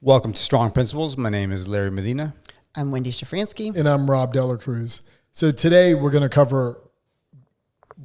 Welcome to Strong Principles. My name is Larry Medina. I'm Wendy Shafransky. And I'm Rob Delacruz. So today we're going to cover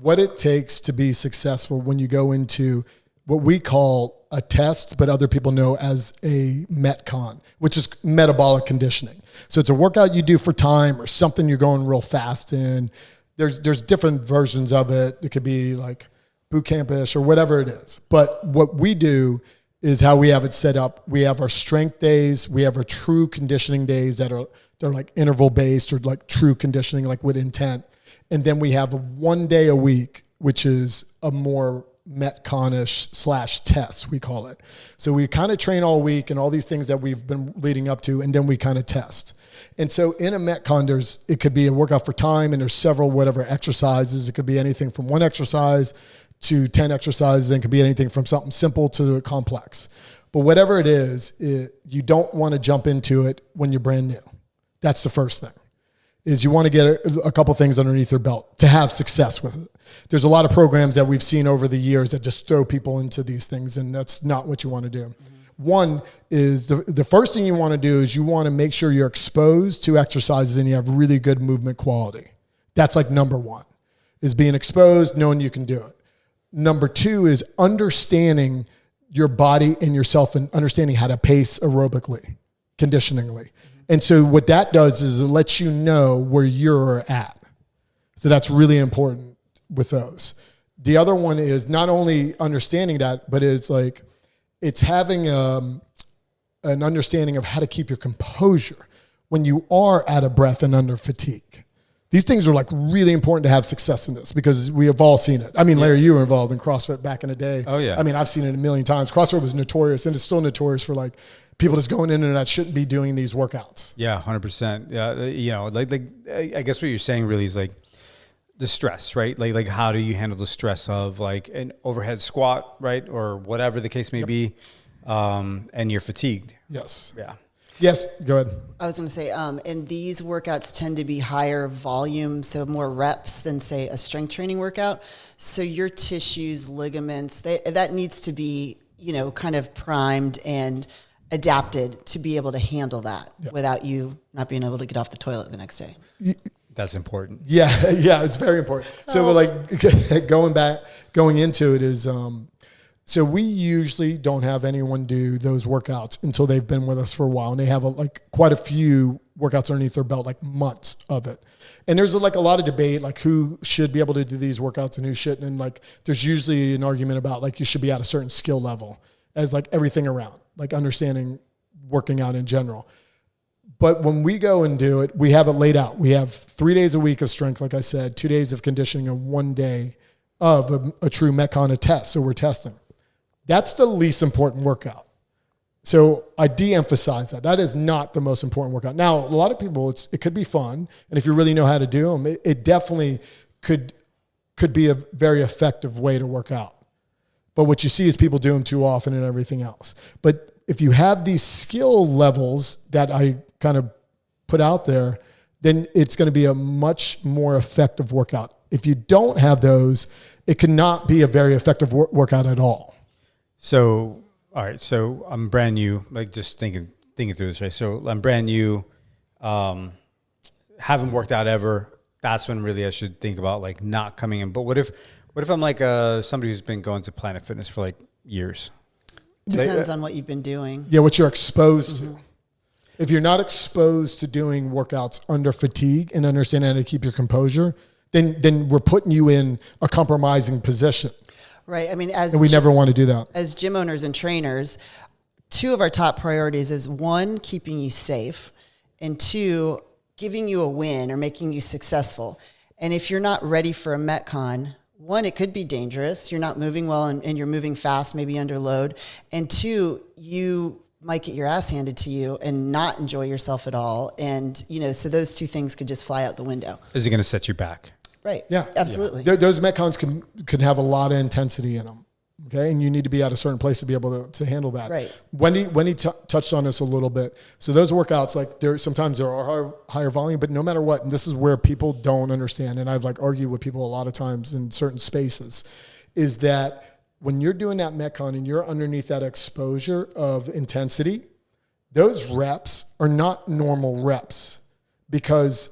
what it takes to be successful when you go into what we call a test, but other people know as a MetCon, which is metabolic conditioning. So it's a workout you do for time or something you're going real fast in. There's different versions of it. It could be like boot camp-ish or whatever it is. But what we do is how we have it set up. We have our strength days. We have our true conditioning days they're like interval based or like true conditioning, like with intent. And then we have 1 day a week, which is a more MetCon-ish / test, we call it. So we kind of train all week and all these things that we've been leading up to, and then we kind of test. And so in a MetCon, it could be a workout for time, and there's several whatever exercises. It could be anything from one exercise to 10 exercises, and it could be anything from something simple to complex. But whatever it is, you don't want to jump into it when you're brand new. That's the first thing, is you want to get a couple things underneath your belt to have success with it. There's a lot of programs that we've seen over the years that just throw people into these things, and that's not what you want to do. Mm-hmm. One is the first thing you want to do is you want to make sure you're exposed to exercises and you have really good movement quality. That's like number one, is being exposed, knowing you can do it. Number two is understanding your body and yourself and understanding how to pace aerobically, conditioningly. And so what that does is it lets you know where you're at. So that's really important with those. The other one is not only understanding that, but it's having an understanding of how to keep your composure when you are out of breath and under fatigue. These things are like really important to have success in this because we have all seen it. I mean, Larry, you were involved in CrossFit back in the day. Oh, yeah. I mean, I've seen it a million times. CrossFit was notorious, and it's still notorious for like people just going in and that shouldn't be doing these workouts. Yeah, 100%. Yeah, I guess what you're saying really is like the stress, right? Like how do you handle the stress of like an overhead squat, right? Or whatever the case may be, and you're fatigued. Yes. Yeah. Yes, go ahead. I was going to say, and these workouts tend to be higher volume, so more reps than, say, a strength training workout. So your tissues, ligaments, that needs to be, kind of primed and adapted to be able to handle that without you not being able to get off the toilet the next day. That's important. Yeah, it's very important. So going into it is, so we usually don't have anyone do those workouts until they've been with us for a while, and they have quite a few workouts underneath their belt, like months of it. And there's a lot of debate, like who should be able to do these workouts and who shouldn't. And like there's usually an argument about like you should be at a certain skill level as like everything around, like understanding working out in general. But when we go and do it, we have it laid out. We have 3 days a week of strength, like I said, 2 days of conditioning, and 1 day of a true MetCon, a test. So we're testing. That's the least important workout. So I de-emphasize that. That is not the most important workout. Now, a lot of people, it could be fun. And if you really know how to do them, it definitely could be a very effective way to work out. But what you see is people do them too often and everything else. But if you have these skill levels that I kind of put out there, then it's going to be a much more effective workout. If you don't have those, it cannot be a very effective workout at all. So, all right. So I'm brand new, like just thinking through this, right? So I'm brand new, haven't worked out ever. That's when really I should think about like not coming in. But what if I'm like somebody who's been going to Planet Fitness for like years? Depends on what you've been doing. Yeah, what you're exposed to. If you're not exposed to doing workouts under fatigue and understanding how to keep your composure, then we're putting you in a compromising position. Right. I mean, and we never want to do that. As gym owners and trainers, 2 of our top priorities is 1, keeping you safe, and 2, giving you a win or making you successful. And if you're not ready for a MetCon, 1, it could be dangerous. You're not moving well and you're moving fast, maybe under load. And 2, you might get your ass handed to you and not enjoy yourself at all. And, so those 2 things could just fly out the window. Is it going to set you back? Right. Yeah. Absolutely. Yeah. Those MetCons can have a lot of intensity in them. Okay. And you need to be at a certain place to be able to handle that. Right. Wendy touched on this a little bit. So those workouts, like sometimes there are higher volume, but no matter what, and this is where people don't understand. And I've argued with people a lot of times in certain spaces, is that when you're doing that MetCon and you're underneath that exposure of intensity, those reps are not normal reps because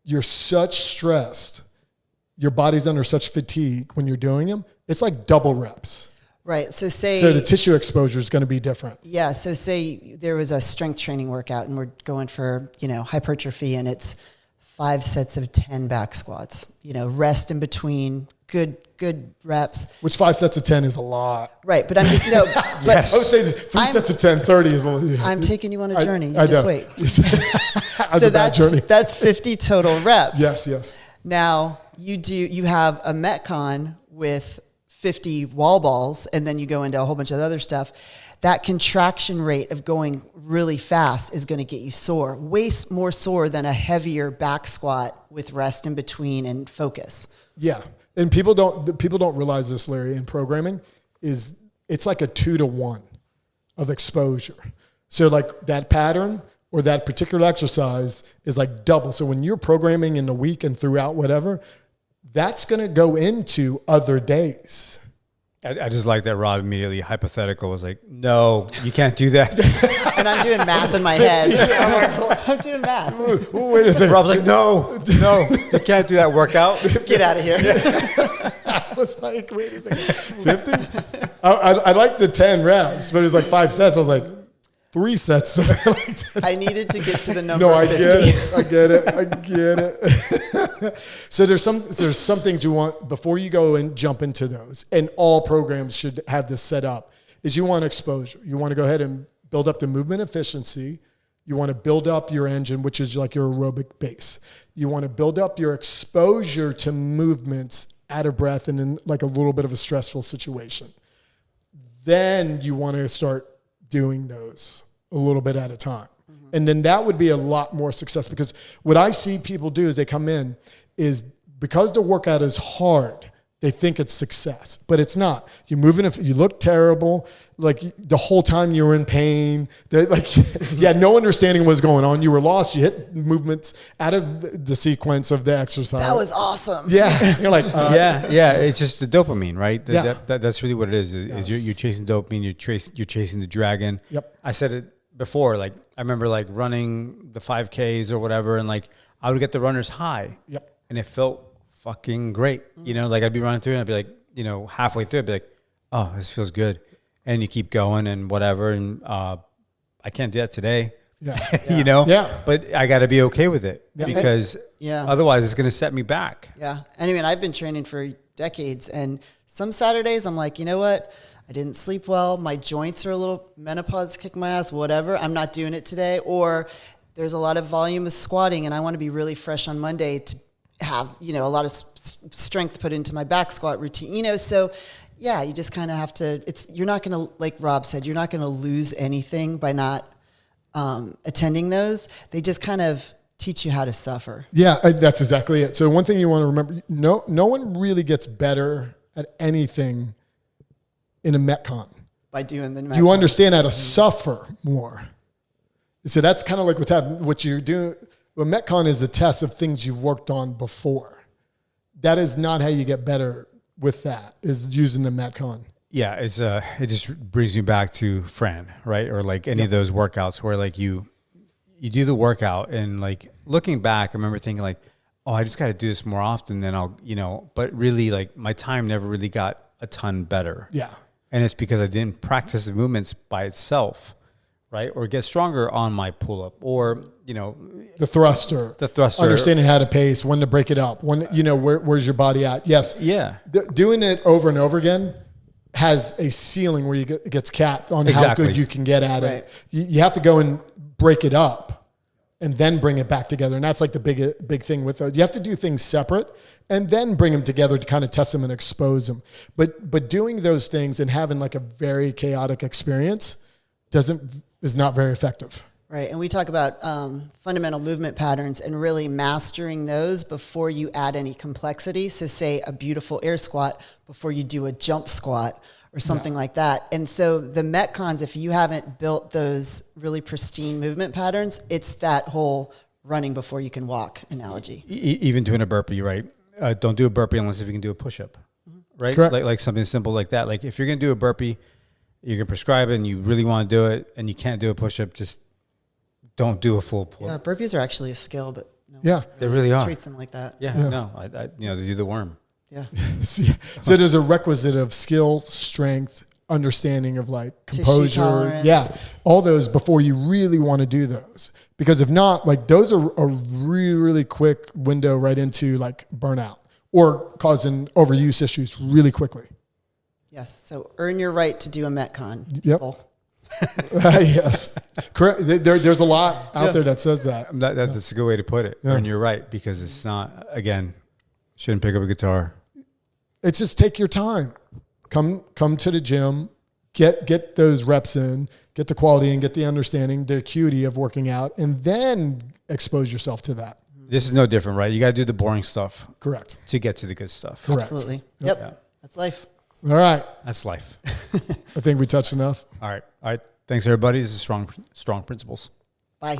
you're such stressed. Your body's under such fatigue when you're doing them. It's like double reps. Right. So the tissue exposure is going to be different. Yeah. So say there was a strength training workout and we're going for, hypertrophy, and it's 5 sets of 10 back squats, rest in between, good reps. Which 5 sets of 10 is a lot. Right. But I'm just, but yes. I would say 3 sets of 10, 30 is a lot. I'm taking you on a journey. I just know. wait. So that's 50 total reps. Yes. Now you have a MetCon with 50 wall balls, and then you go into a whole bunch of other stuff. That contraction rate of going really fast is going to get you sore, way more sore than a heavier back squat with rest in between and focus. Yeah. And people don't realize this, Larry, in programming it's like a 2-to-1 of exposure. So like that pattern or that particular exercise is like double. So when you're programming in the week and throughout whatever, that's going to go into other days. I just like that Rob immediately hypothetical was like, no, you can't do that. And I'm doing math in my head. I'm doing math. Ooh, wait a second. Rob's like, no, you can't do that workout. Get out of here. I was like, wait a second, 50? I like the 10 reps, but it was like 5 sets. I was like, 3 sets. I needed to get to the number. No, I 50. I get it. So there's some things you want before you go and jump into those, and all programs should have this set up, is you want exposure. You want to go ahead and build up the movement efficiency. You want to build up your engine, which is like your aerobic base. You want to build up your exposure to movements out of breath and in like a little bit of a stressful situation. Then you want to start doing those a little bit at a time. Mm-hmm. And then that would be a lot more success, because what I see people do is they come in is because the workout is hard, they think it's success, but it's not. You're moving, if you look terrible, like the whole time you were in pain, like you had no understanding of what's going on. You were lost. You hit movements out of the sequence of the exercise. That was awesome. Yeah. You're like, yeah. It's just the dopamine, right? Yeah. That's really what it is. You're chasing dopamine. You're chasing the dragon. Yep. I said it before. Like I remember like running the 5Ks or whatever, and like I would get the runner's high. Yep. And it felt fucking great. Like I'd be running through and I'd be like, halfway through I'd be like, oh, this feels good. And you keep going and whatever. And I can't do that today. Yeah. Yeah. But I got to be okay with it because otherwise it's going to set me back. Yeah. And I mean, I've been training for decades, and some Saturdays I'm like, you know what? I didn't sleep well. My joints are a little menopause, kick my ass, whatever. I'm not doing it today. Or there's a lot of volume of squatting and I want to be really fresh on Monday to have, a lot of strength put into my back squat routine, so yeah, you just kind of have to, you're not going to, like Rob said, you're not going to lose anything by not attending those. They just kind of teach you how to suffer. Yeah, that's exactly it. So one thing you want to remember, no one really gets better at anything in a MetCon. By doing the MetCon. You understand how to suffer more. So that's kind of like what's happening, what you're doing. Well, MetCon is a test of things you've worked on before. That is not how you get better with that, is using the MetCon. Yeah, it just brings me back to Fran, right? Or like any of those workouts where like you do the workout and like looking back, I remember thinking like, oh, I just got to do this more often than I'll, but really like my time never really got a ton better. Yeah. And it's because I didn't practice the movements by itself, right? Or get stronger on my pull-up or, the thruster. Understanding how to pace, when to break it up, when, where's your body at? Yes. Yeah. Doing it over and over again has a ceiling where it gets capped on how good you can get at it. You have to go and break it up and then bring it back together. And that's like the big thing with those. You have to do things separate and then bring them together to kind of test them and expose them. But doing those things and having like a very chaotic experience is not very effective. Right. And we talk about fundamental movement patterns and really mastering those before you add any complexity. So say a beautiful air squat before you do a jump squat or something like that. And so the MetCons, if you haven't built those really pristine movement patterns, it's that whole running before you can walk analogy. Even doing a burpee, right? Don't do a burpee unless if you can do a push-up, right? Correct. Like something simple like that. Like if you're going to do a burpee, you can prescribe it and you really want to do it and you can't do a push-up, just don't do a full pull. Yeah, burpees are actually a skill, but no one Yeah. They really are. treats them like that. Yeah, no, I they do the worm. Yeah. So there's a requisite of skill, strength, understanding of like Tissue composure. tolerance. Yeah. All those before you really want to do those. Because if not, like those are a really, really quick window right into like burnout or causing overuse issues really quickly. Yes. So earn your right to do a MetCon. Yep. people. Yes. Correct. There's a lot out there that says that. That's a good way to put it. Yeah. And you're right, because it's not, again, shouldn't pick up a guitar. It's just take your time. Come to the gym, get those reps in, get the quality and get the understanding, the acuity of working out, and then expose yourself to that. This is no different, right? You got to do the boring stuff Correct. to get to the good stuff. Correct. Absolutely. Yep. Yeah. That's life. All right. That's life. I think we touched enough. All right. Thanks, everybody. This is Strong Principles. Bye.